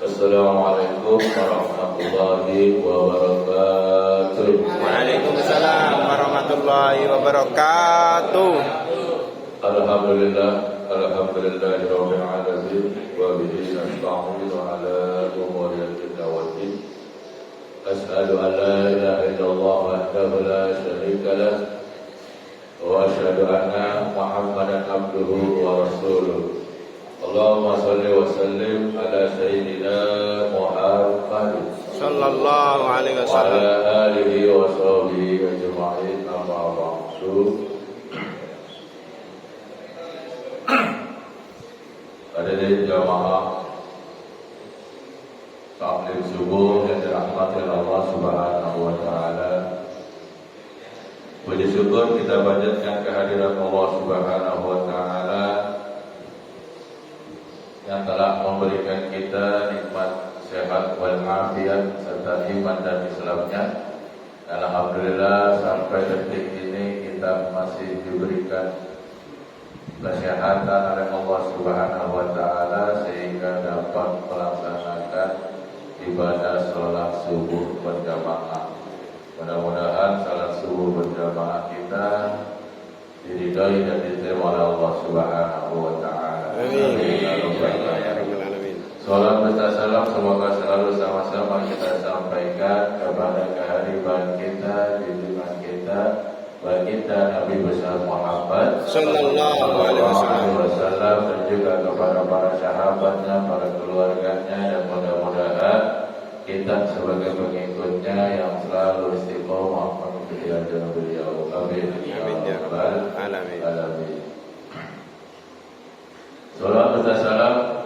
Assalamualaikum warahmatullahi wabarakatuh. Waalaikumsalam warahmatullahi wabarakatuh. Alhamdulillahirabbil alamin wa bihi nasta'inu ala umuri dunya waddin. Asyhadu an la ilaha illallah wahdahu la syarika lah wa asyhadu anna Muhammadan abduhu wa rasuluh. Allahumma shalli wa sallim ala sayyidina Muhammad Sallallahu alaihi wa wasallam. ala alihi wa sahbihi ajma'in, amma ba'du. Hadirin jamaah taklim subuh yang dirahmati Allah Subhanahu wa taala. Puji syukur kita panjatkan kehadiran Allah Subhanahu wa taala yang telah memberikan kita nikmat sehat wal afiat serta iman dan Islamnya. Alhamdulillah sampai detik ini kita masih diberikan kesehatan oleh Allah Subhanahu wa taala sehingga dapat melaksanakan ibadah salat subuh berjamaah. Mudah-mudahan salat subuh berjamaah kita diridhai dan diterima oleh Allah Subhanahu wa taala. Amin. Salam beserta salam semoga selalu sama-sama kita sampaikan kepada kehadiran kita, junjungan kita, baginda Nabi besar Muhammad Sallallahu alaihi wasallam dan juga kepada para sahabatnya, para keluarganya, dan mudah-mudahan kita sebagai pengikutnya yang selalu istiqomah mengikuti ajaran beliau. Amin. Amin ya rabbal alamin. Salam beserta salam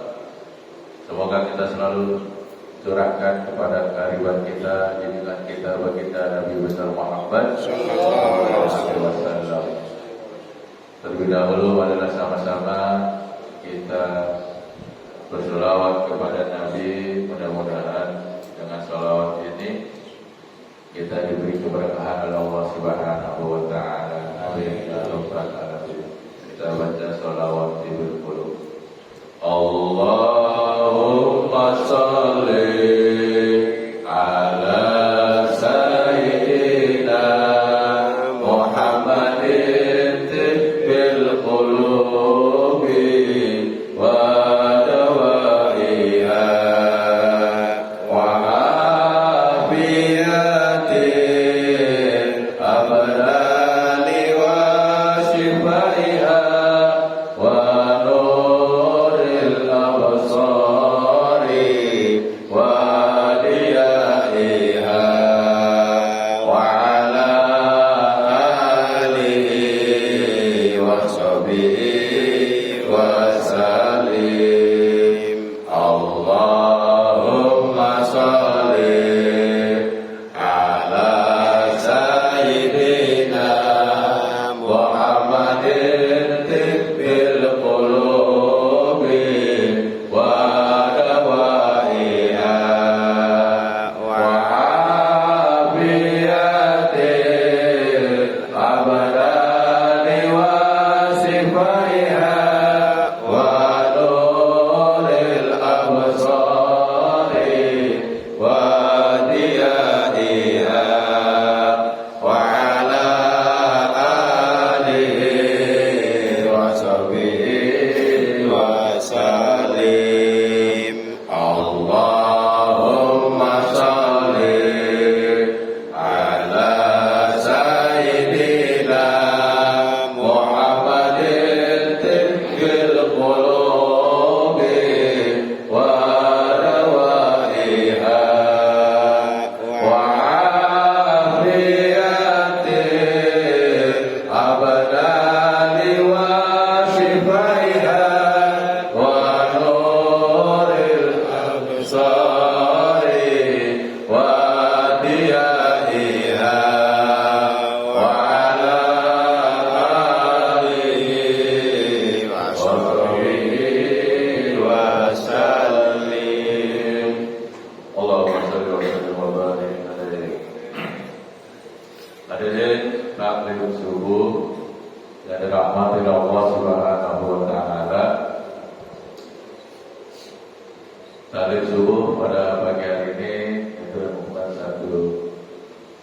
semoga kita selalu curahkan kepada kehadiran kita, junjungan kita, baginda Nabi besar Muhammad Sallallahu alaihi wasallam. Terlebih dahulu adalah sama-sama kita berselawat kepada Nabi. Mudah-mudahan dengan selawat ini kita diberi keberkahan oleh Allah Subhanahu wa taala. Amin ya rabbal alamin. Kita baca selawat di berpuluh. Allahumma sholli ala sayyidina Muhammadin tibbil qulubi wa dawaiha wa afiyatin abdali wa shifaiha wa nuril absari wa diyaiha wa ala alihi wa sahbihi wa salim. Allahumma sholli ala sayyidina Muhammadin tibbil qulubi wa dawaiha wa afiyatin abdali wa sifaiha wa nuril absari wa diyaiha wa ala alihi wa sahbihi wa salim. Allahumma sholli ala sayyidina Muhammadin tibbil qulubi wa dawaiha wa afiyatin abdali wa shifaiha wa nuril absari wa diyaiha wa ala alihi wa sahbihi wa sallim. Allahumma shalli wa sallim wa barik alaihi. Hadirin taklim subuh yang dirahmati Allah Subhanahu wa taala. Salat subuh pada pagi hari ini itu merupakan satu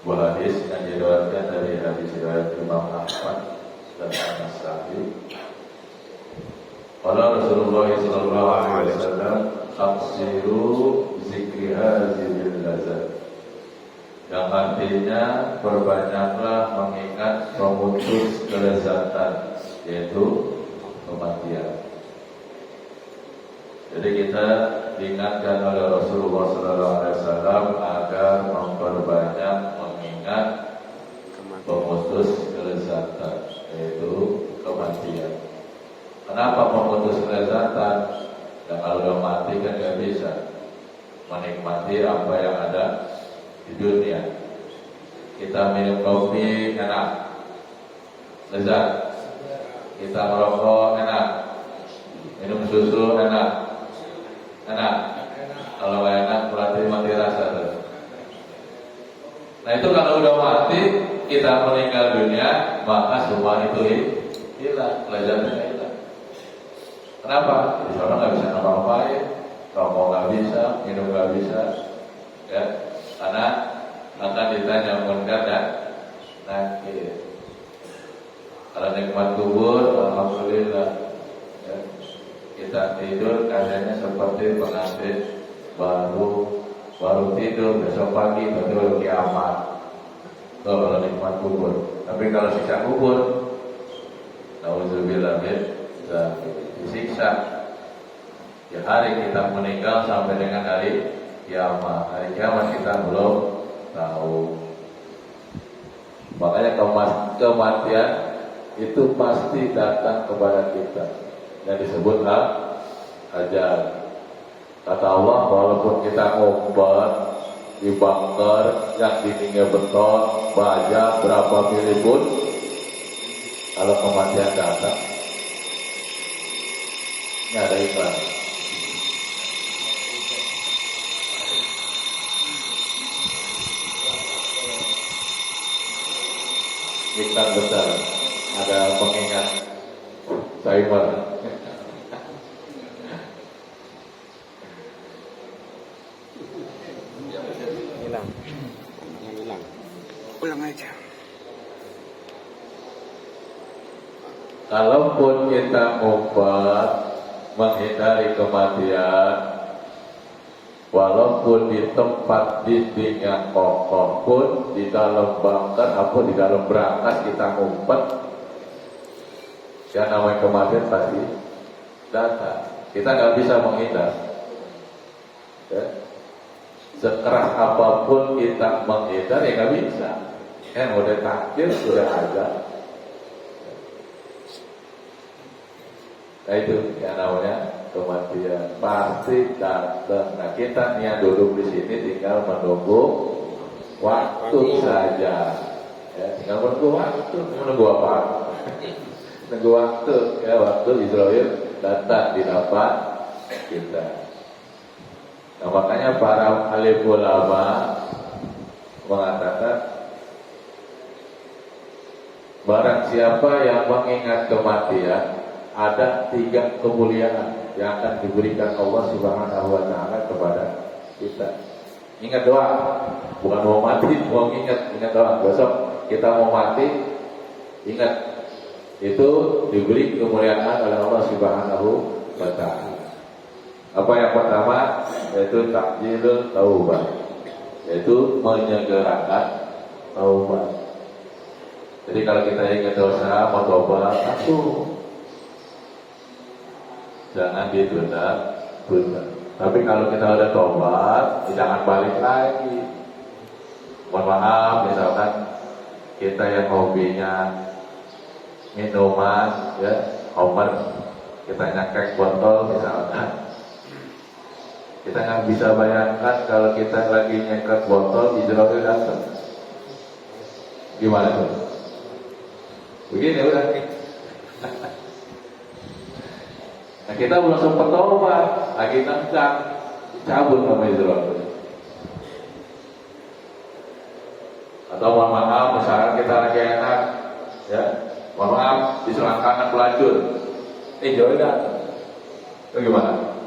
buah hadis yang diriwayatkan dari hadis riwayat Imam Ahmad dan An-Nasa'i. Qala Rasulullah sallallahu alaihi wasallam, "Aqsiru zikri hadhil lazat." Yang artinya perbanyaklah mengingat pemutus kelezatan, yaitu kematian. Jadi kita diingatkan oleh Rasulullah SAW agar memperbanyak mengingat pemutus kelezatan, yaitu kematian. Kenapa pemutus kelezatan? Dan kalau udah mati kan gak bisa menikmati apa yang ada di dunia. Kita minum kopi enak, lezat. Kita merokok enak, minum susu enak. Kalau gak enak berarti mati rasa tuh. Nah itu kalau udah mati, kita meninggal dunia, maka semua itu hilang, lezatnya hilang. Kenapa? Di sana nggak bisa ngapa-ngapain, rokok nggak bisa, minum nggak bisa, ya. Karena akan ditanya munkar dan nakir. Kalau nikmat kubur, alhamdulillah. Ya. Kita tidur keadaannya seperti pengantin baru tidur, besok pagi betul kiamat. Tuh kalau nikmat kubur. Tapi kalau siksa kubur, nauzubillah disiksa. Ya hari kita meninggal sampai dengan hari kiamat. Hari kiamat kita belum tahu. Makanya kematian itu pasti datang kepada kita. Yang disebut ajal. Kata Allah, walaupun kita ngumpet di bunker yang dindingnya beton, baja berapa mili pun, kalau kematian datang, ini ada iklan. Iklan besar, ada pengingat timer. Hilang. Ulang aja. Kalaupun kita ngumpet menghindari kematian, walaupun di tempat dinding yang kokoh pun, di dalam bunker atau di dalam brankas kita ngumpet, yang namanya kematian pasti datang. Kita nggak bisa menghindar. Ya. Sekeras apapun kita menghindar ya nggak bisa. Kan udah takdir, sudah ada. Nah itu yang namanya kematian pasti datang. Nah kita yang duduk di sini tinggal menunggu waktu saja. Ya, tinggal menunggu waktu. Menunggu apa? Menunggu waktu. Ya waktu Israel datang di depan kita. Nah makanya para alim ulama mengatakan, barang siapa yang mengingat kematian, ada 3 kemuliaan yang akan diberikan Allah Subhanahu wa Ta'ala kepada kita. Ingat doa, bukan mau mati, mau ingat doa. Besok kita mau mati, ingat itu diberi kemuliaan oleh Allah Subhanahu wa Ta'ala. Apa yang pertama? Yaitu takjilul taubat, yaitu menyegerakan taubat. Jadi kalau kita ingat dosa, mau taubat langsung, jangan ditunda. Tapi kalau kita udah taubat, jangan balik lagi. Mohon maaf, misalkan kita yang hobinya minuman, ya, homer, kita nyakek botol misalkan. Kita nggak bisa bayangkan kalau kita lagi nyekek botol, Israel datang. Gimana tuh? Begini udah. Nah kita belum sempat tobat, lagi nendang, cabut sama Israel. Atau mohon maaf, misalkan kita lagi enak, ya, mohon maaf, di selangkangan pelacur, Israel datang. Itu gimana?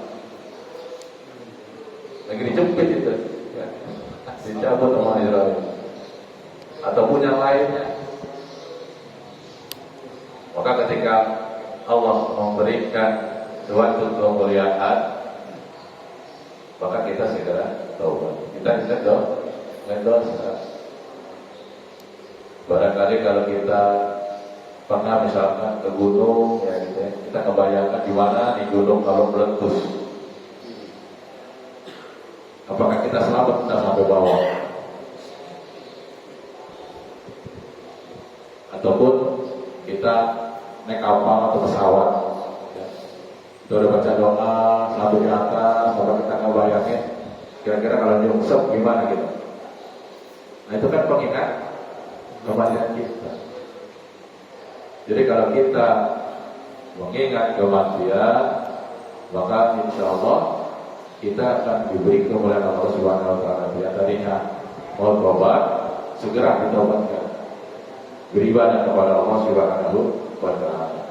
lagi dijepit itu, ya. Dicabut sama Israel, ataupun yang lainnya. Maka ketika Allah memberikan suatu kemuliaan, maka kita segera taubat. Kita bisa dosa. Barangkali kalau kita pernah misalkan ke gunung, ya gitu ya, kita kebayangkan di mana di gunung kalau meletus, apakah kita selamat kita sampai bawah? Ataupun kita naik kapal atau pesawat, ya. Kita udah baca doa sampai di atas, maka kita ngebayangin kira-kira kalau nyungsep gimana gitu. Nah itu kan pengingat kematian kita. Jadi kalau kita mengingat kematian, maka insya Allah kita akan diberi kemuliaan Allah Subhanahu Wa Taala. Yang tadinya mau tobat, segera ditobatkan, beribadah kepada Allah Subhanahu Wa Taala.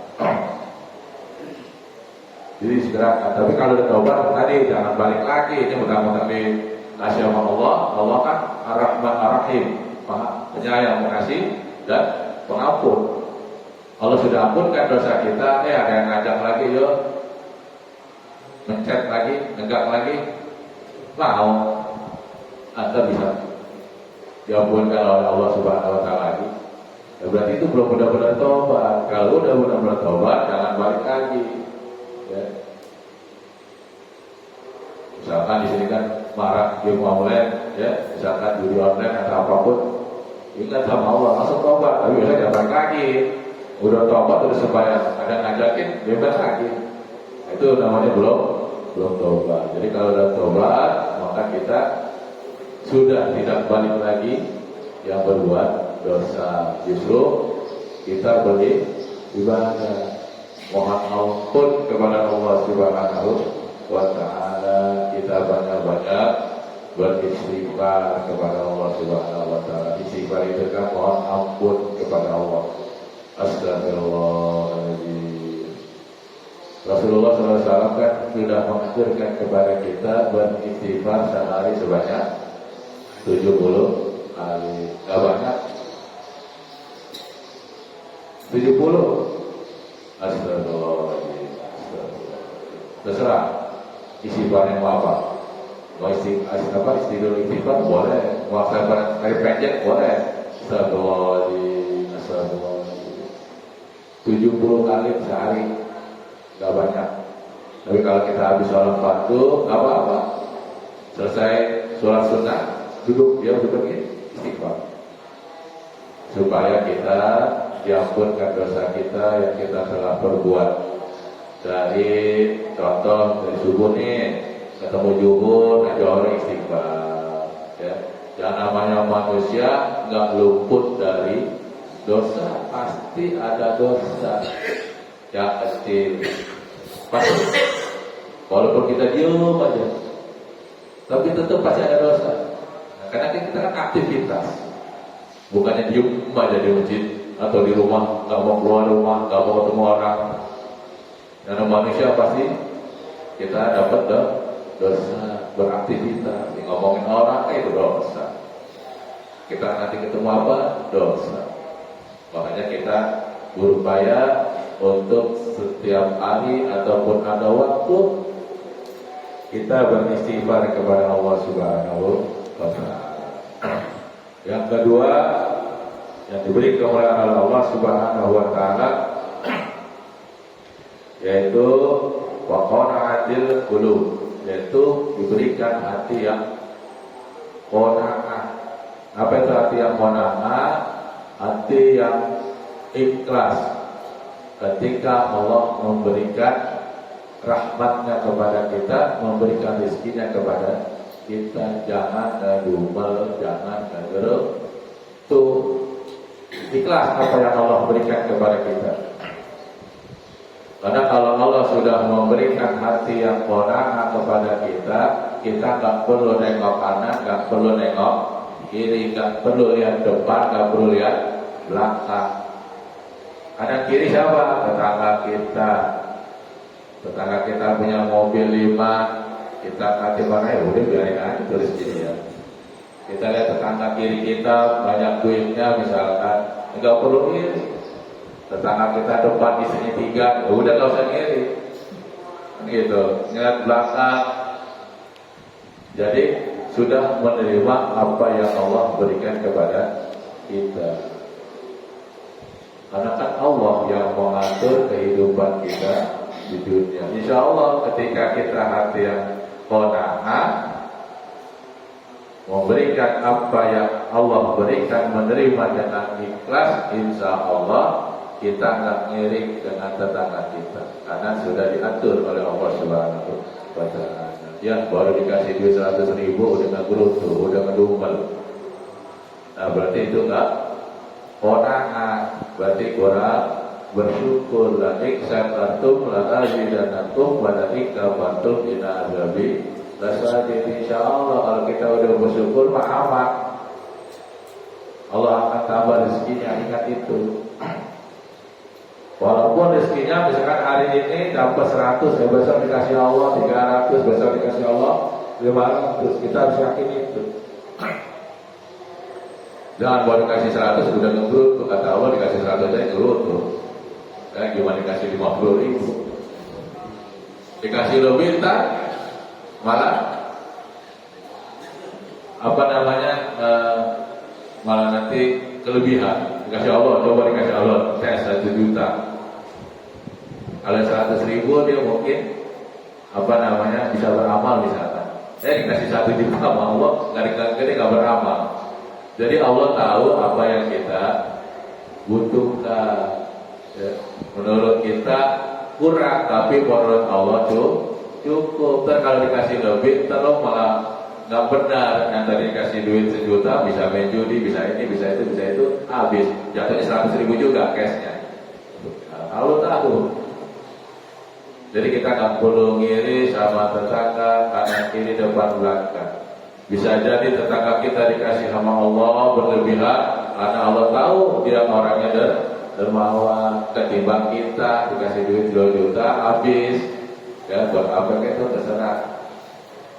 Jadi segera. Tapi kalau udah tobat tadi jangan balik lagi. Ini mentang-mentang dikasih sama Allah. Allah kan Ar-Rahman Ar-Rahim, Maha Penyayang, Pengasih dan Pengampun. Allah sudah ampunkan dosa kita, ada yang ngajak lagi, yuk mencet lagi, negak lagi, mau Anda bisa diampunkan oleh Allah Subhanahu Wa Taala lagi. Ya, berarti itu belum benar-benar tobat. Kalau udah benar-benar tobat, jangan balik lagi. Ya. Misalkan di sini kan marah game online, ya, misalkan judi online atau apapun, ingat sama Allah, langsung tobat. Tapi biasanya jangan balik lagi. Udah tobat terus supaya ada ngajakin bebas lagi. Itu namanya belum tobat. Jadi kalau udah tobat, maka kita sudah tidak balik lagi yang berbuat dosa. Justru kita beribadah, mohon ampun kepada Allah Subhanahu Wa Taala. Kita banyak-banyak beristighfar kepada Allah Subhanahu Wa Taala. Istighfar itu kan mohon ampun kepada Allah. Astagfirullahaladzim. Rasulullah SAW kan sudah mengajarkan kepada kita beristighfar sehari sebanyak 70 kali. Gak banyak? 70. Astagfirullahaladzim. Terserah istighfar yang mau apa. Mau istighfar boleh. Mau istighfar dari pendek boleh. Astagfirullahaladzim. Astagfirullahaladzim. 70 kali sehari, gak banyak. Tapi kalau kita habis sholat fardu, gak apa-apa. Selesai sholat sunnah, duduk istighfar, supaya kita diampunkan dosa kita yang kita telah perbuat. Dari contoh dari subuh nih, ketemu zuhur, ada orang istighfar. Ya, yang namanya manusia nggak luput dari dosa, pasti ada dosa yang kecil, pasti. Walaupun kita diem aja, tapi tetap pasti ada dosa. Nah, karena kita kan aktivitas, bukannya diem aja di masjid atau di rumah, nggak mau keluar rumah, nggak mau ketemu orang. Karena manusia pasti kita dapat dosa, beraktivitas, ngomongin orang itu dosa. Kita nanti ketemu apa? Dosa. Makanya kita berupaya untuk setiap hari ataupun ada waktu kita beristighfar kepada Allah Subhanahu Wa Taala. Yang kedua, yang diberi kemuliaan oleh Allah Subhanahu Wa Taala, yaitu waqana'atil qulub, yaitu diberikan hati yang qanaah. Apa itu hati yang qanaah? Hati yang ikhlas ketika Allah memberikan rahmatnya kepada kita, memberikan rezekinya kepada kita. Jangan ngedumel, jangan ngegerutu. Ikhlas apa yang Allah berikan kepada kita. Karena kalau Allah sudah memberikan hati yang qanaah kepada kita, kita nggak perlu nengok kanan, nggak perlu nengok kiri, nggak perlu lihat depan, nggak perlu lihat belakang. Kanan kiri siapa? Tetangga kita. Tetangga kita punya mobil 5, kita hati mana ya udah biarin aja tulis gini ya. Kita lihat tetangga kiri kita banyak duitnya misalkan, nggak perlu iri. Tetangga kita depan istrinya 3, ya udah nggak usah iri. Gitu, lihat belakang. Jadi sudah menerima apa yang Allah berikan kepada kita. Karena kan Allah yang mengatur kehidupan kita di dunia. Insya Allah ketika kita hati yang qanaah, memberikan apa yang Allah berikan, menerima dengan ikhlas, insya Allah kita nggak ngiring dengan tetangga kita, karena sudah diatur oleh Allah Subhanahu wa Ta'ala. Ya baru dikasih duit 100.000 udah ngegerutu, udah ngedumel. Nah berarti itu nggak qanaah, berarti kurang bersyukur. La iksakartum la azidanakum wa la ikkafartum inna azabi lasadid. Insyaallah kalau kita udah bersyukur mah aman, Allah akan tambah rezekinya. Ingat itu. Walaupun rezekinya misalkan hari ini dapat 100, ya besok dikasih Allah 300, besok dikasih Allah 500, kita harus yakin itu. Jangan baru dikasih 100 udah ngebrut, kata Allah dikasih 100 aja ngebrut tuh. Gimana dikasih 50.000? Dikasih lebih tak malah malah nanti kelebihan. Dikasih Allah, coba dikasih Allah tes 1 juta. Kalau 100.000 dia mungkin bisa beramal misalkan. Saya dikasih 1 juta sama Allah, nggak beramal. Jadi Allah tahu apa yang kita butuhkan. Ya. Menurut kita kurang, tapi menurut Allah cukup. Dan kalau dikasih lebih, terus malah nggak benar. Yang tadi dikasih duit 1 juta, bisa main judi, bisa ini, bisa itu, habis. Jatuhnya 100.000 juga cashnya. Nah, Allah tahu. Jadi kita nggak perlu ngiri sama tetangga kanan kiri depan belakang. Bisa jadi tetangga kita dikasih sama Allah berlebihan karena Allah tahu dia orangnya dermawan. Ketimbang kita dikasih duit 2 juta habis, ya buat apa itu terserah.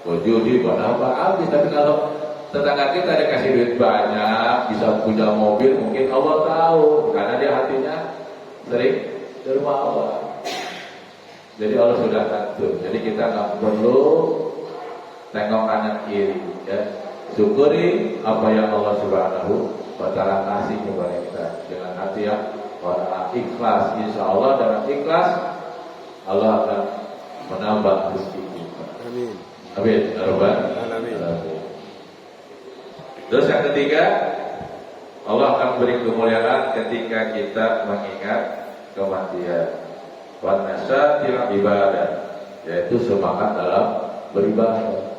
Buat judi, buat apa habis. Tapi kalau tetangga kita dikasih duit banyak, bisa punya mobil, mungkin Allah tahu karena dia hatinya sering dermawan. Jadi Allah sudah atur. Jadi kita nggak perlu tengok kanan kiri, ya. Syukuri apa yang Allah Subhanahu wa Ta'ala kasih kepada kita dengan hati yang ikhlas. Insya Allah dengan ikhlas Allah akan menambah rezeki kita. Amin. Amin. Amin. Terus yang ketiga, Allah akan beri kemuliaan ketika kita mengingat kematian. Wanasa tidak ibadah, yaitu semangat dalam beribadah.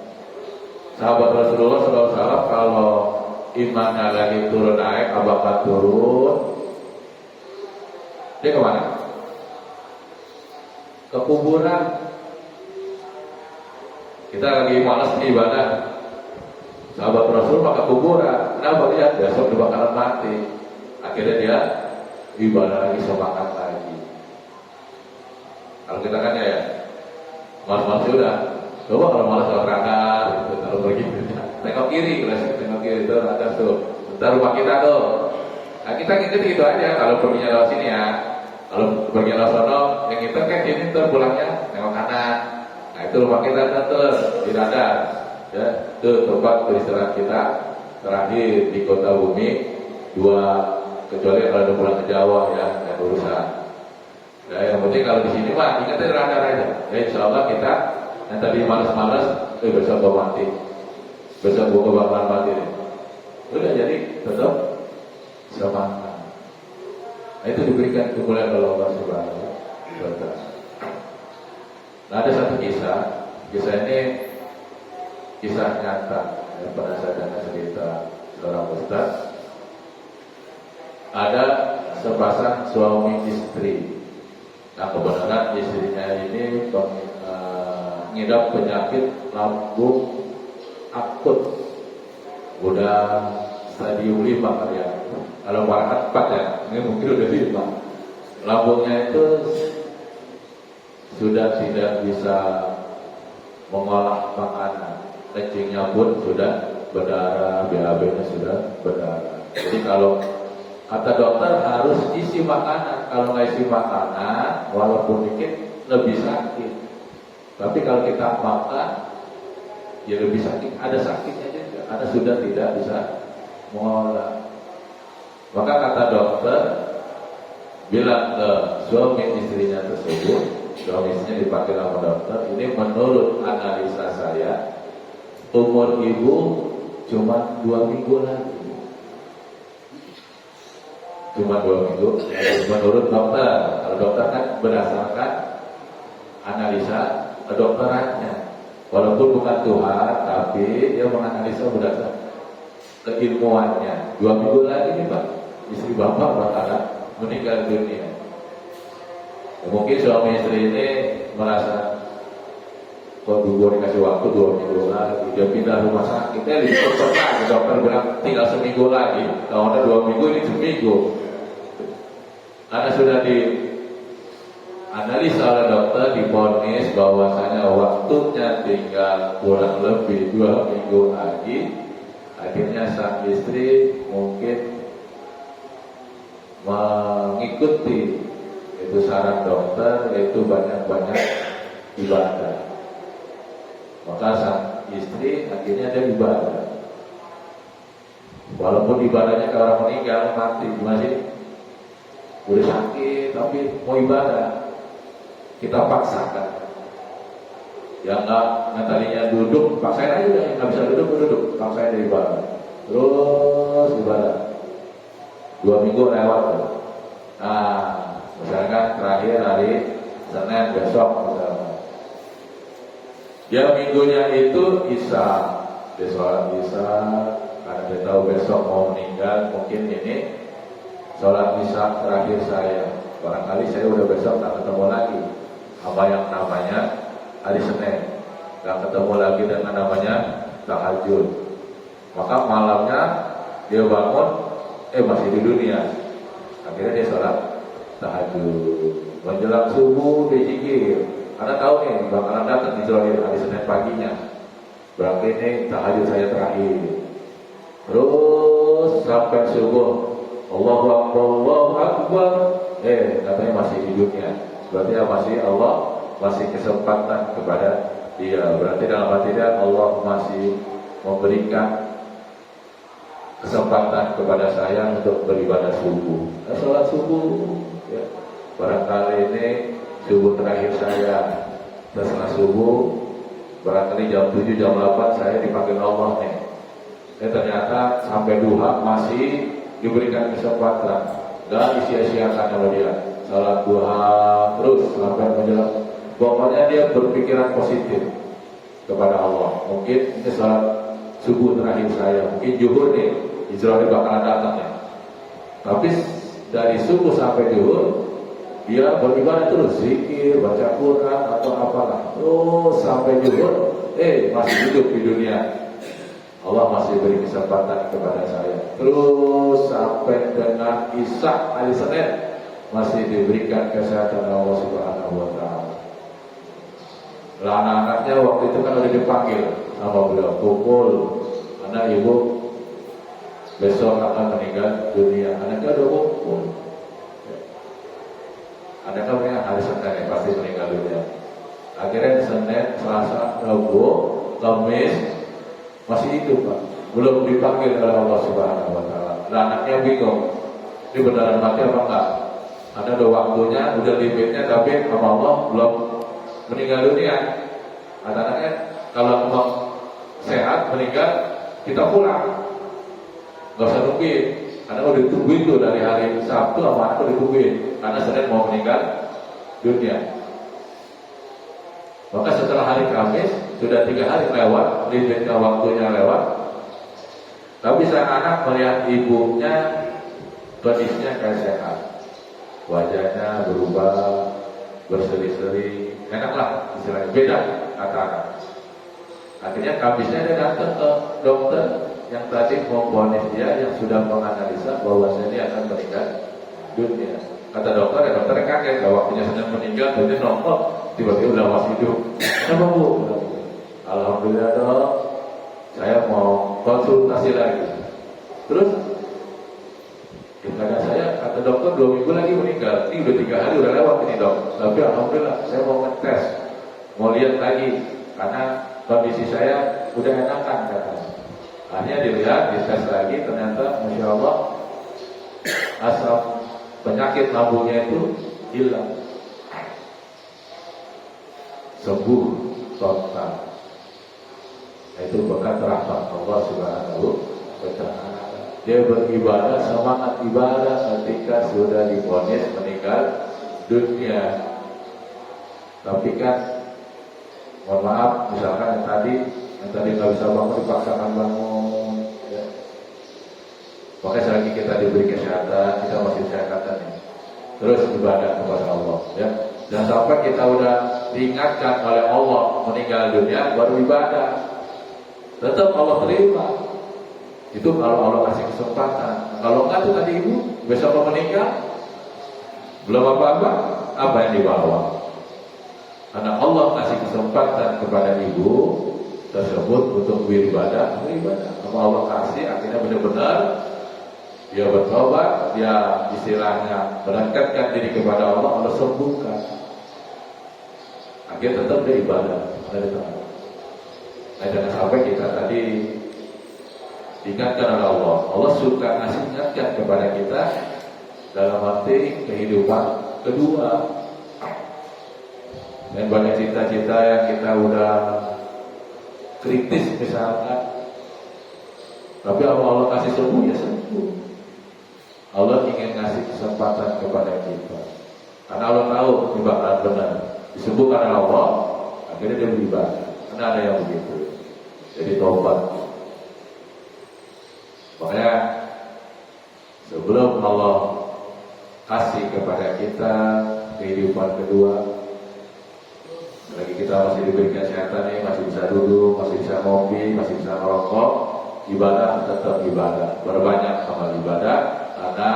Sahabat Rasulullah SAW kalau imannya lagi turun naik, apakah turun? Dia kemana? Ke kuburan. Kita lagi malas ibadah. Sahabat Rasul pakai kuburan. Kenapa dia? Besok dia bakalan mati. Akhirnya dia ibadah lagi, semangat lagi. Kalau kita kan ya malas-malas sudah. Coba kalau malas olahraga, gitu, kalau pergi tengok kiri, tengok kiri itu ada tuh. Bentar rumah kita tuh. Nah kita ngikut gitu aja. Kalau perginya lewat sini ya, kalau pergi lewat sono, yang kita kan ini tuh pulangnya tengok kanan. Nah itu rumah kita tuh di Dadar. Ya, itu tempat beristirahat kita terakhir di kota bumi. Kecuali kalau ada pulang ke Jawa ya, nggak urusan. Ya, yang penting kalau di sini mah ingatnya Dadar aja. Ya insya Allah kita yang tadi malas-malas, besok gua mati, besok gua bakalan mati deh. Udah jadi tetap semangat. Nah itu diberikan kemuliaan oleh Allah Subhanahu wa Ta'ala. Nah ada satu kisah ini kisah nyata yang pernah saya dengar cerita seorang ustaz. Ada sepasang suami istri. Nah kebenaran istrinya ini ngidap penyakit lambung akut, udah stadium 5 kali ya. Kalau parakat 4 ya, ini mungkin udah 5. Lambungnya itu sudah tidak bisa mengolah makanan, kencingnya pun sudah berdarah, BAB-nya sudah berdarah. Jadi kalau kata dokter harus isi makanan, kalau nggak isi makanan, walaupun dikit lebih sakit. Tapi kalau kita makan, ya lebih sakit. Ada sakitnya juga, karena sudah tidak bisa mengolah. Maka kata dokter bilang ke suami istrinya tersebut, suami istrinya dipanggil sama dokter, ini menurut analisa saya, umur ibu cuma 2 minggu lagi. Cuma 2 minggu menurut dokter. Kalau dokter kan berdasarkan analisa kedokterannya. Walaupun bukan Tuhan, tapi dia menganalisa berdasarkan keilmuannya. 2 minggu lagi nih Pak, istri bapak bakalan meninggal dunia. Mungkin suami istri ini merasa, kok gue dikasih waktu 2 minggu lagi, dia pindah rumah sakit, dokter bilang tinggal seminggu lagi. Kalau ada 2 minggu, ini seminggu. Karena sudah dianalisa oleh dokter, divonis bahwasanya waktunya tinggal kurang lebih 2 minggu lagi. Akhirnya sang istri mungkin mengikuti itu saran dokter, yaitu banyak-banyak ibadah. Maka sang istri akhirnya dia ibadah. Walaupun ibadahnya kayak orang meninggal, mati, masih udah sakit tapi mau ibadah, kita paksakan. Yang nggak tadinya duduk, paksain aja udah, yang nggak bisa duduk, paksain dia ibadah. Terus ibadah. 2 minggu lewat. Nah, misalkan terakhir hari Senin besok misalnya. Dia minggunya itu Isya, dia sholat Isya, karena dia tahu besok mau meninggal, mungkin ini sholat Isya terakhir saya. Barangkali saya udah besok tak ketemu lagi apa yang namanya hari Senin, tak ketemu lagi dengan namanya tahajud. Maka malamnya dia bangun, masih di dunia. Akhirnya dia sholat tahajud. Menjelang subuh dia zikir, karena tahu nih bakalan datang di hari Senin paginya. Berarti ini tahajud saya terakhir. Terus sampai subuh, Allahu Akbar, Allahu Akbar. Katanya masih di dunia. Berarti masih Allah masih kesempatan kepada dia. Berarti dalam hati dia Allah masih memberikan kesempatan kepada saya untuk beribadah subuh. Sholat subuh, ya. Barangkali ini subuh terakhir saya. Setelah subuh, barangkali jam 7, jam 8 saya dipanggil Allah nih. Ternyata sampai duha masih diberikan kesempatan. Dan disia-siakan oleh dia. Salat duha terus sampai menjelang. Pokoknya dia berpikiran positif kepada Allah. Mungkin ini salat subuh terakhir saya, mungkin zuhur nih, Israel bakalan datang ya. Tapi dari subuh sampai zuhur dia beribadah terus, zikir, baca Quran atau apalah. Terus sampai zuhur, masih hidup di dunia. Allah masih beri kesempatan kepada saya. Terus sampai dengan Isya hari Senin masih diberikan kesehatan Allah Subhanahu wa taala. Lah anak-anaknya waktu itu kan udah dipanggil sama beliau, kumpul, anak ibu besok akan meninggal dunia. Anaknya udah kumpul. Anaknya punya hari Senin ya, pasti meninggal dunia. Akhirnya Senin, Selasa, Rabu, Kamis masih hidup Pak, belum dipanggil oleh Allah Subhanahu wa taala. Lah anaknya bingung, ini beneran mati apa enggak? Ada waktunya, udah limitnya, tapi sama Allah belum meninggal dunia. Anaknya kalau mau sehat meninggal, kita pulang, nggak usah nungguin, karena udah ditungguin tuh dari hari Sabtu sama anaknya ditungguin, karena Senin mau meninggal dunia. Maka setelah hari Kamis sudah 3 hari lewat, limitnya waktunya lewat. Tapi sang anak melihat ibunya kondisinya kayak sehat, wajahnya berubah, berseri-seri, enaklah istilahnya, beda kata anak. Akhirnya Kamisnya dia datang ke dokter yang tadi memvonis dia, yang sudah menganalisa bahwa dia akan meninggal dunia. Kata dokter, ya dokternya kaget, waktunya sedang meninggal, dunia nongol, tiba-tiba udah masih hidup. Kenapa Bu? Alhamdulillah dok, saya mau konsultasi lagi. Terus karena saya kata dokter 2 minggu lagi meninggal. Ini udah 3 hari udah lewat ini dok. Tapi alhamdulillah saya mau ngetes, mau lihat lagi karena kondisi saya udah enakan katanya. Akhirnya dilihat, dites lagi, ternyata masya Allah asam penyakit lambungnya itu hilang, sembuh total. Itu berkat rahmat Allah Subhanahu wa Ta'ala. Dia beribadah, semangat ibadah ketika sudah divonis meninggal dunia. Tapi kan, mohon maaf, misalkan yang tadi nggak bisa bangun dipaksakan bangun, ya. Makanya selagi kita diberi kesehatan, kita masih kesehatan nih, terus ibadah kepada Allah, ya. Dan sampai kita udah diingatkan oleh Allah meninggal dunia, baru ibadah. Tetap Allah terima. Itu kalau Allah kasih kesempatan. Kalau enggak tuh tadi ibu besok mau meninggal, belum apa-apa, apa yang dibawa? Karena Allah kasih kesempatan kepada ibu tersebut untuk beribadah. Kalau Allah kasih, akhirnya benar-benar dia bertobat, dia istilahnya mendekatkan diri kepada Allah, Allah sembuhkan. Akhirnya tetap dia ibadah. Nah, jangan sampai kita tadi diingatkan oleh Allah. Allah suka ngasih ingatkan kepada kita dalam arti kehidupan kedua. Dan banyak cita-cita yang kita udah kritis misalkan, tapi Allah kasih sembuh, ya sembuh. Allah ingin ngasih kesempatan kepada kita, karena Allah tahu ini bakalan benar. Disembuhkan oleh Allah, akhirnya dia beribadah. Karena ada yang begitu. Jadi taubat. Makanya sebelum Allah kasih kepada kita kehidupan kedua, lagi kita masih diberi kesehatan nih, masih bisa duduk, masih bisa ngopi, masih bisa merokok, ibadah tetap ibadah. Berbanyak amal ibadah, karena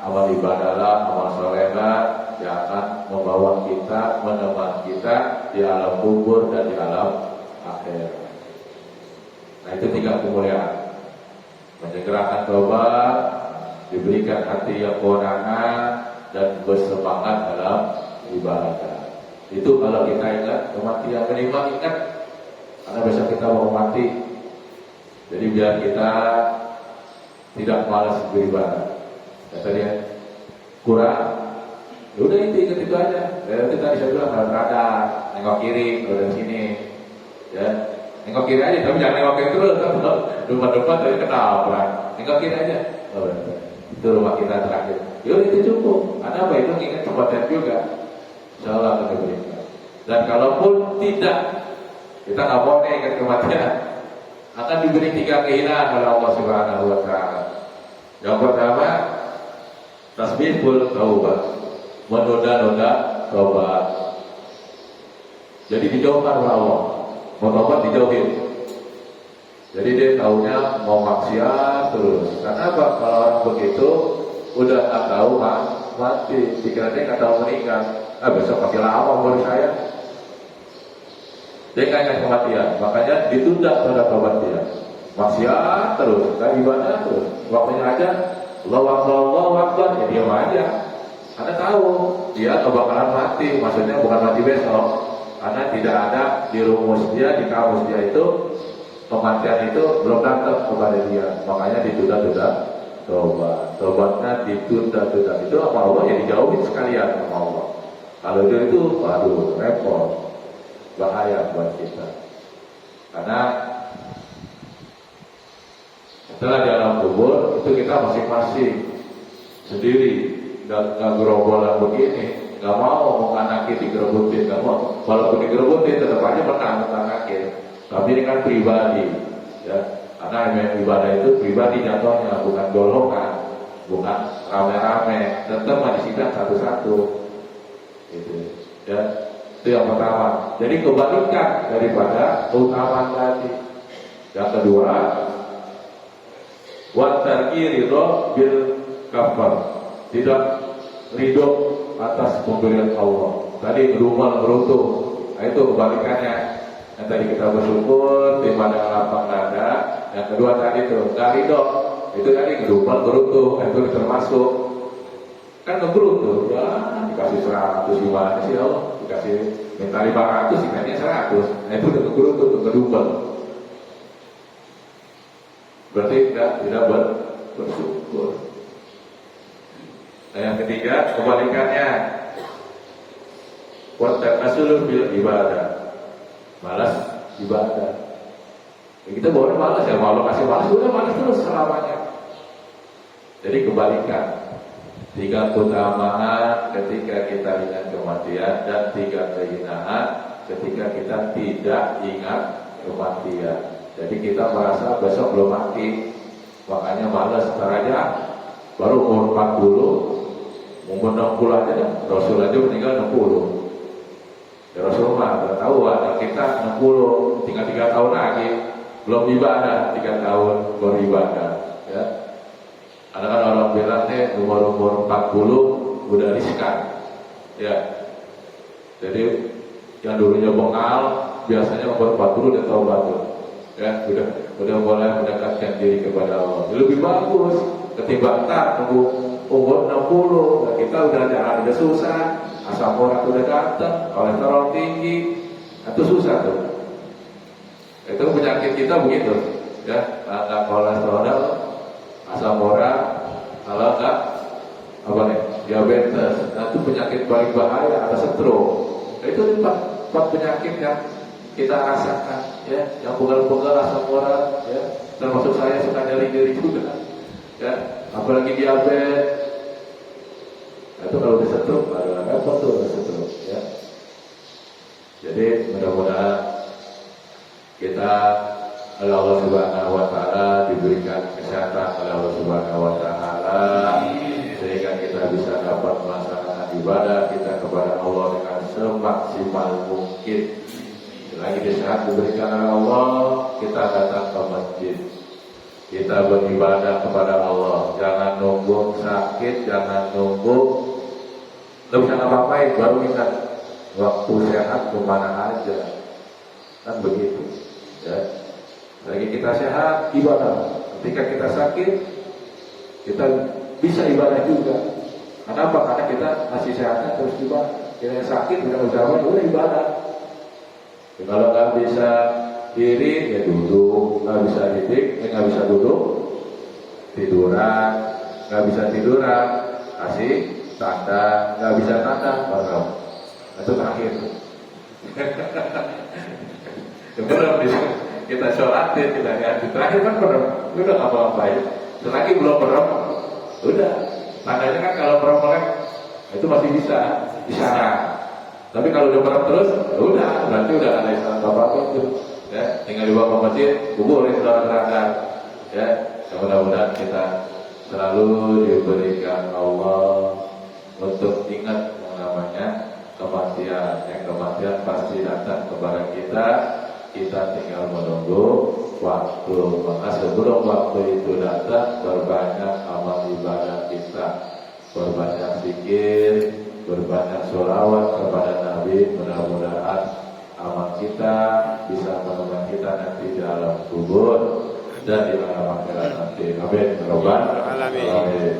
amal ibadahlah amal solehah yang akan membawa kita, menemani kita di alam kubur dan di alam akhir. Nah, itu 3 kemuliaan. Menyegerakan tobat, diberikan hati yang kewenangan, dan bersemangat dalam ibadah. Itu kalau kita ingat kematian, minimal ingat, karena besok kita mau mati. Jadi biar kita tidak malas beribadah. Ya, tadi ya, kurang, ya udah itu ingat itu aja. Ya, itu tadi saya bilang kalau radar, nengok kiri, kalau dari sini, ya. Nengok kiri aja, tapi jangan nengok kiri terus. Depan-depan tadi ketabrak. Nengok kiri aja. Oh, itu rumah kita terakhir. Yaudah itu cukup. Karena apa itu ingat kematian juga. Insyaallah akan diberikan. Dan kalaupun tidak, kita nggak boleh ingat kematian, akan diberi 3 kehinaan oleh Allah Subhanahu wa Ta'ala. Yang pertama, tasbihul taubat, menunda-nunda taubat. Jadi dijauhkan oleh Allah. Mau taubat dijauhin. Jadi dia tahunya mau maksiat terus. Karena apa? Kalau orang begitu udah nggak tahu mati, pikirannya nggak tahu meninggal. Besok masih lama umur saya. Dia nggak ingat kematian. Makanya ditunda terhadap taubat dia. Maksiat terus, nggak ibadah terus. Waktunya aja, Allahu Akbar, ya diam aja. Karena tahu dia nggak bakalan mati. Maksudnya bukan mati besok. Karena tidak ada di rumus dia, di kamus dia itu kematian itu belum datang kepada dia. Makanya ditunda-tunda tobat. Tobatnya ditunda-tunda. Itu apa Allah ya dijauhin sekalian sama Allah. Kalau itu waduh repot, bahaya buat kita. Karena setelah di alam kubur itu kita masing-masing sendiri, nggak gerombolan begini. Gak mau anaknya digerebutin, gak mau. Walaupun digerebutin tetap aja menang anaknya. Tapi ini kan pribadi, ya. Karena ibadah itu pribadi jatuhnya, bukan golongan, bukan rame-rame. Tetap disidang satu-satu. Gitu. Ya. Itu yang pertama. Jadi kebalikan daripada keutamaan tadi. Yang kedua, wa tarki ridho bil kafar. Tidak ridho atas pemberian Allah. Tadi rumah meruntuh, nah, itu kebalikannya. Yang tadi kita bersyukur, terima dengan lapang dada. Yang kedua tadi tuh, nggak ridho. Itu tadi kedupan beruntung, itu termasuk. Kan ngeberutuh, ya dikasih 100 gimana sih Allah? Dikasih minta 500, ikannya 100. Nah itu udah ngeberutuh, tuh kedubel. Berarti tidak bersyukur. Nah yang ketiga, kebalikannya. Wattaqasulul bil ibadah. Malas ibadah. Ya, kita boleh malas ya, kalau kasih malas udah malas terus selamanya. Jadi kebalikan. 3 keutamaan ketika kita ingat kematian dan 3 kehinaan ketika kita tidak ingat kematian. Jadi kita merasa besok belum mati, makanya malas ntar aja. Baru umur 40, umur 60 aja dah. Rasul aja meninggal 60. Ya Rasulullah udah tahu ada kita 60, tinggal 3 tahun lagi, belum ibadah, 3 tahun baru ibadah. Ya. Ada kan orang bilang umur 40 udah riskan. Ya. Jadi yang dulunya bengal biasanya umur 40 udah tahu batu. Ya, udah mulai mendekatkan diri kepada Allah. Lebih bagus ketimbang tunggu umur 60. Nah, kita udah jalan udah susah, asam urat udah datang, kolesterol tinggi, itu susah tuh. Itu penyakit kita begitu, ya, angka kolesterol, asam urat, kalau enggak apa nih, diabetes. Nah, itu penyakit paling bahaya, ada stroke. Nah, itu 4 penyakit yang kita rasakan, ya, yang pegal-pegal asam urat, ya, termasuk saya suka nyeri-nyeri juga, ya, apalagi diabetes. Nah, itu kalau disetruk, ada apa tuh disetruk, ya. Jadi mudah-mudahan kita oleh Allah Subhanahu Wa Taala diberikan kesehatan oleh Allah Subhanahu Wa Taala, sehingga kita bisa dapat melaksanakan ibadah kita kepada Allah dengan semaksimal mungkin. Lagi di saat diberikan oleh Allah, kita datang ke masjid, kita beribadah kepada Allah. Jangan nunggu sakit, jangan nunggu nggak bisa ngapain, baru ingat waktu sehat kemana aja, kan begitu. Ya, lagi kita sehat ibadah. Ketika kita sakit, kita bisa ibadah juga. Kenapa? Karena kita masih sehatnya terus ibadah. Kita sakit kita udah ibadah. Kalau nggak bisa diri ya duduk, nggak bisa nggak bisa duduk tiduran, nggak bisa tiduran kasih tanda, nggak bisa tanda merem. Itu terakhir. Merem kita sholatin, kita lihat terakhir kan merem, udah nggak apa-apain. Selagi belum merem, udah tandanya kan kalau merem itu masih bisa isyarat. Tapi kalau udah merem terus, ya udah, berarti udah ada isyarat apa-apa itu. Ya, tinggal dibawa ke masjid, kuburin saudara-saudara. Ya, mudah-mudahan kita selalu diberikan Allah untuk ingat yang namanya kematian. Yang kematian pasti datang kepada kita. Kita tinggal menunggu waktu. Maka sebelum waktu itu datang, berbanyak amal ibadah kita, berbanyak zikir, berbanyak sholawat kepada Nabi. Mudah-mudahan amal kita bisa menemukan kita nanti di alam kubur dan di alam akhirat nanti. Amin. Amin.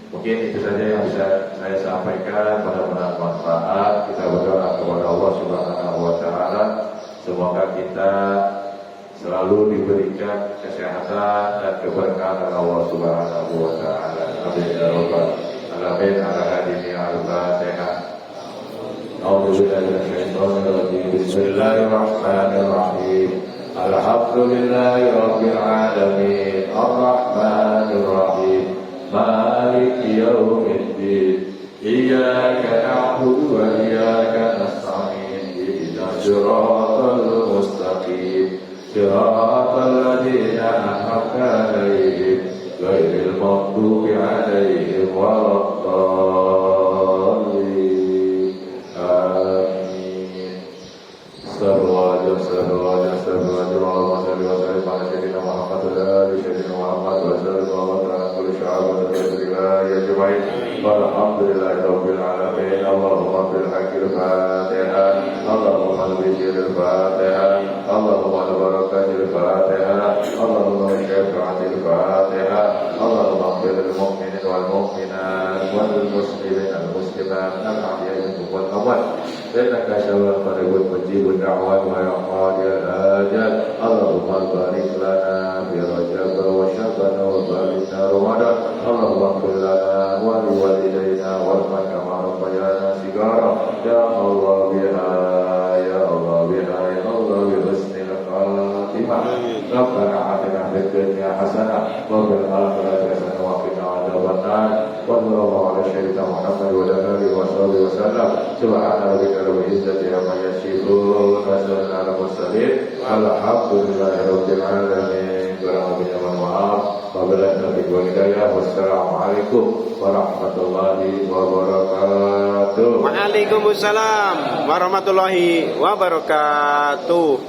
Mungkin itu saja yang bisa saya sampaikan. Mudah-mudahan manfaat. Kita berdoa kepada Allah Subhanahu Wa Taala. Semoga kita selalu diberikan kesehatan dan keberkahan Allah Subhanahu Wa Taala. Amin ya rabbal alamin. Ala hadini al-Fatihah. Bismillahirrahmanirrahim. Alhamdulillahi rabbil alamin. Ar-Rahmanir Rahim. Maliki yaumiddin. Iyyaka na'budu wa iyyaka nasta'in. Ihdinas siratal mustaqim. Siratal ladzina an'amta 'alaihim ghairil maghdubi 'alaihim waladdallin. Amin. Sallallahu alaihi wasallam. Allahumma shalli wa sallim ala sayyidina Muhammad wa ala ali sayyidina Muhammad wa sallam. كل شعب الله أجمعين والحمد لله رب العالمين اللهم بالحق الفاتحة اللهم بشر الفاتحة اللهم البركة الفاتحة اللهم الشفاعة الفاتحة اللهم اغفر للمؤمنين والمؤمنات وللمسلمين والمسلمات الأحياء منهم والأموات إنك سميع قريب مجيب الدعوات ويا قاضي الحاجات اللهم بارك لنا في رجب وشعبان وباركنا رمضان اللهم اغفر لنا ولوالدينا وارحم كما ربيانا صغارا يا الله بها يا الله بها يا الله بحسن الخاتمة ربنا آتنا في الدنيا حسنة وفي الآخرة حسنة وقنا عذاب النار وصلى الله على سيدنا محمد وعلى آله وصحبه وسلم سبحان ربك رب العزة عما يصفون وسلام على المرسلين والحمد لله رب العالمين برحمتك ومعاف وبلا taufiq wal hidayah wassalamualaikum warahmatullahi wabarakatuh. Waalaikumsalam warahmatullahi wabarakatuh.